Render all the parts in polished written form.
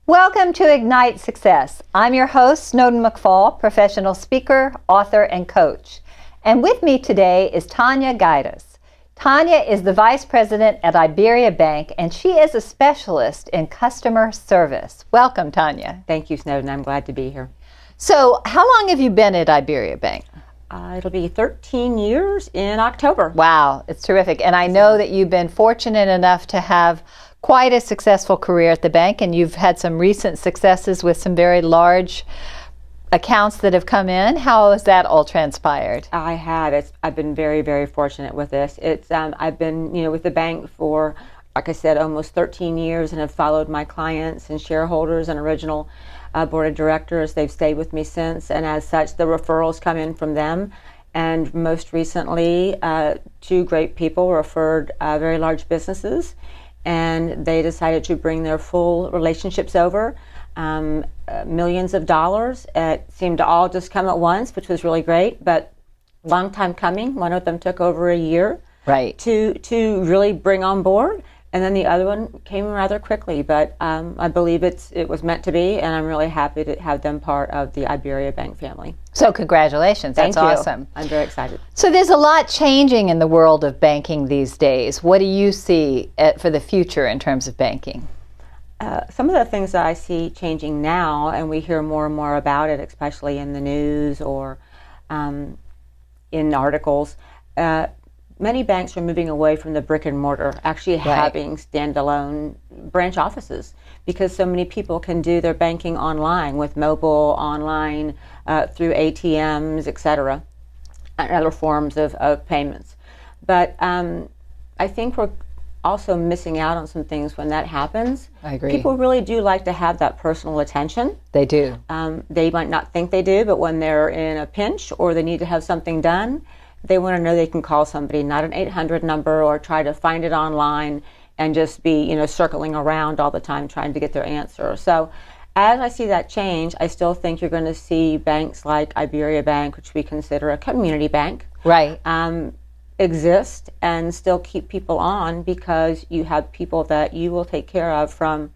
Welcome to Ignite Success. I'm your host, Snowden McFall, professional speaker, author, and coach. And with me today is Tanya Guydos. Tanya is the vice president at Iberia Bank, and she is a specialist in customer service. Welcome, Tanya. Thank you, Snowden. I'm glad to be here. So, how long have you been at Iberia Bank? It'll be 13 years in October. Wow, it's terrific. And I know that you've been fortunate enough to have quite a successful career at the bank, and you've had some recent successes with some very large accounts that have come in. How has that all transpired? I have. I've been very, very fortunate with this. I've been, with the bank for, like I said, almost 13 years, and have followed my clients and shareholders and original board of directors. They've stayed with me since, and as such, the referrals come in from them. And most recently, two great people referred very large businesses, and they decided to bring their full relationships over, millions of dollars. It seemed to all just come at once, which was really great, but long time coming. One of them took over a year to really bring on board, and then the other one came rather quickly, but I believe it was meant to be, and I'm really happy to have them part of the Iberia Bank family. So congratulations. That's awesome. I'm very excited. So there's a lot changing in the world of banking these days. What do you see for the future in terms of banking? Some of the things that I see changing now, and we hear more and more about it, especially in the news or in articles, many banks are moving away from the brick and mortar, actually having standalone branch offices, because so many people can do their banking online with mobile, online, through ATMs, etc., and other forms of payments. But I think we're also missing out on some things when that happens. I agree. People really do like to have that personal attention. They do. They might not think they do, but when they're in a pinch or they need to have something done, they want to know they can call somebody, not an 800 number, or try to find it online and just be, circling around all the time trying to get their answer. So as I see that change, I still think you're going to see banks like Iberia Bank, which we consider a community bank, exist and still keep people on, because you have people that you will take care of from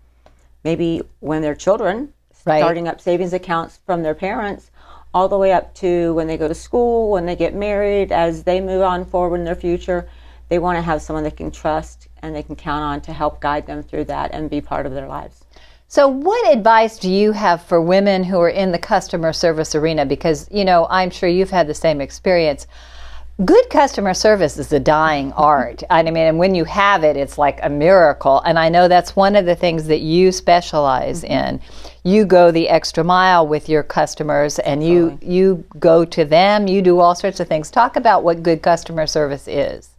maybe when they're children, starting up savings accounts from their parents, all the way up to when they go to school, when they get married, as they move on forward in their future. They want to have someone they can trust and they can count on to help guide them through that and be part of their lives. So what advice do you have for women who are in the customer service arena? Because, I'm sure you've had the same experience. Good customer service is a dying art. I mean, and when you have it, it's like a miracle. And I know that's one of the things that you specialize in. You go the extra mile with your customers, and you go to them. You do all sorts of things. Talk about what good customer service is.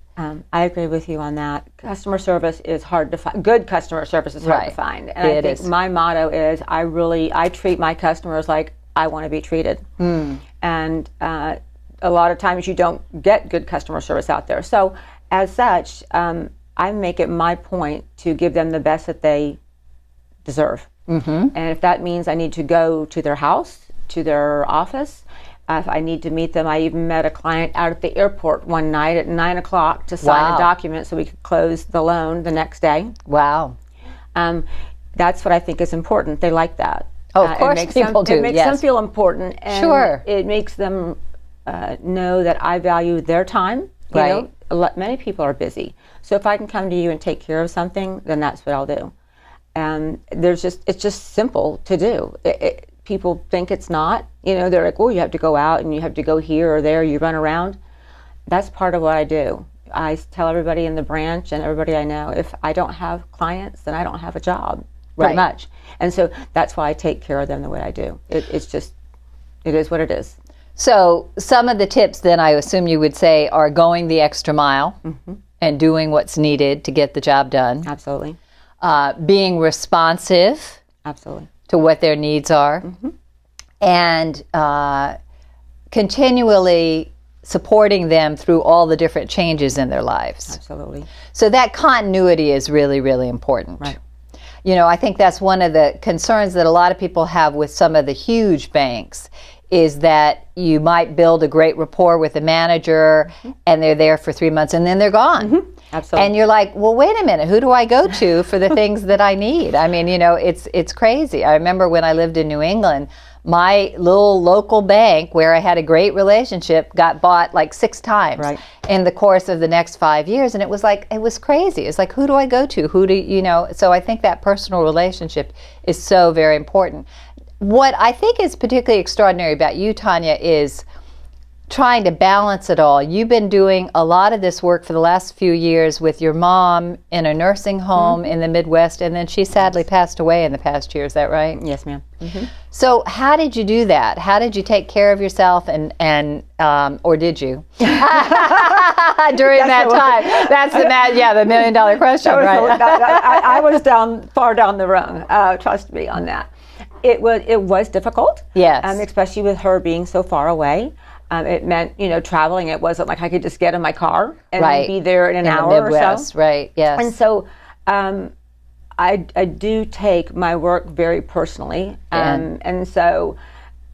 I agree with you on that. Customer service is hard to find. Good customer service is hard to find. And I think my motto is I treat my customers like I want to be treated. And a lot of times you don't get good customer service out there. So as such, I make it my point to give them the best that they deserve. And if that means I need to go to their house, to their office, if I need to meet them. I even met a client out at the airport one night at 9 o'clock to sign a document so we could close the loan the next day. Wow. That's what I think is important. They like that. Oh, of course people do. It makes them feel important. And it makes them know that I value their time. You know, many people are busy. So if I can come to you and take care of something, then that's what I'll do. And it's just simple to do. People think it's not. They're like, oh, you have to go out and you have to go here or there. You run around. That's part of what I do. I tell everybody in the branch and everybody I know, if I don't have clients, then I don't have a job, pretty much. And so that's why I take care of them the way I do. It is what it is. So some of the tips then I assume you would say are going the extra mile and doing what's needed to get the job done. Absolutely. Being responsive. Absolutely. To what their needs are. And continually supporting them through all the different changes in their lives. Absolutely. So that continuity is really, really important. Right. I think that's one of the concerns that a lot of people have with some of the huge banks, is that you might build a great rapport with a manager and they're there for 3 months and then they're gone. Absolutely. And you're like, well, wait a minute, who do I go to for the things that I need? I mean, it's crazy. I remember when I lived in New England, my little local bank where I had a great relationship got bought like 6 times in the course of the next 5 years. And it was crazy. It's like, who do I go to? So I think that personal relationship is so very important. What I think is particularly extraordinary about you, Tanya, is trying to balance it all. You've been doing a lot of this work for the last few years with your mom in a nursing home in the Midwest, and then she sadly passed away in the past year. Is that right? Yes, ma'am. So how did you do that? How did you take care of yourself, and or did you during that time? That's the $1 million question, right? I was far down the rung. Trust me on that. It was difficult. Yes. Especially with her being so far away. It meant, traveling. It wasn't like I could just get in my car and be there in an hour the Midwest, or so. Right, yes. And so I do take my work very personally. And so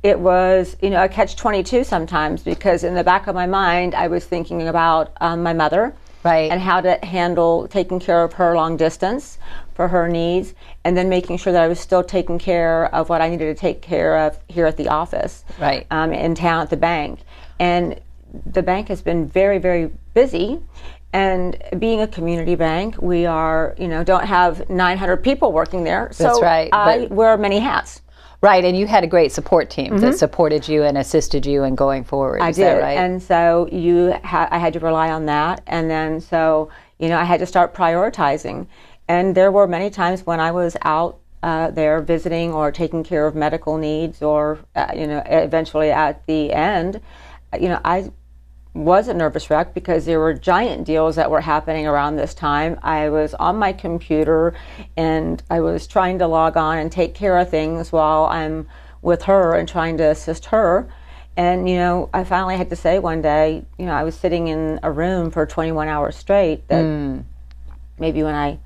it was, a catch-22 sometimes, because in the back of my mind, I was thinking about my mother. Right. And how to handle taking care of her long distance for her needs, and then making sure that I was still taking care of what I needed to take care of here at the office, right, in town at the bank. And the bank has been very, very busy. And being a community bank, we are, don't have 900 people working there. So that's right. I wear many hats. Right, and you had a great support team that supported you and assisted you in going forward. I Is did, that right? And so I had to rely on that, and then so I had to start prioritizing. And there were many times when I was out there visiting or taking care of medical needs, or eventually at the end, I was a nervous wreck because there were giant deals that were happening around this time. I was on my computer and I was trying to log on and take care of things while I'm with her and trying to assist her. And, I finally had to say one day, I was sitting in a room for 21 hours straight, that maybe when I,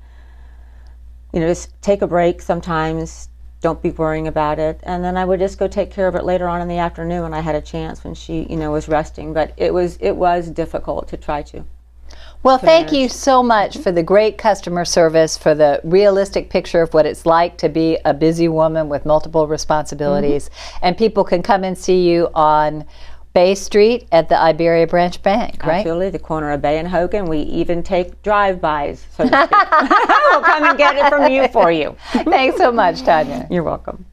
just take a break sometimes, don't be worrying about it. And then I would just go take care of it later on in the afternoon when I had a chance, when she, was resting. But it was difficult to try to. Well, thank you so much for the great customer service, for the realistic picture of what it's like to be a busy woman with multiple responsibilities. And people can come and see you on Bay Street at the Iberia Branch Bank, right? Absolutely, the corner of Bay and Hogan. We even take drive-bys, so to speak. We'll come and get it from you for you. Thanks so much, Tanya. You're welcome.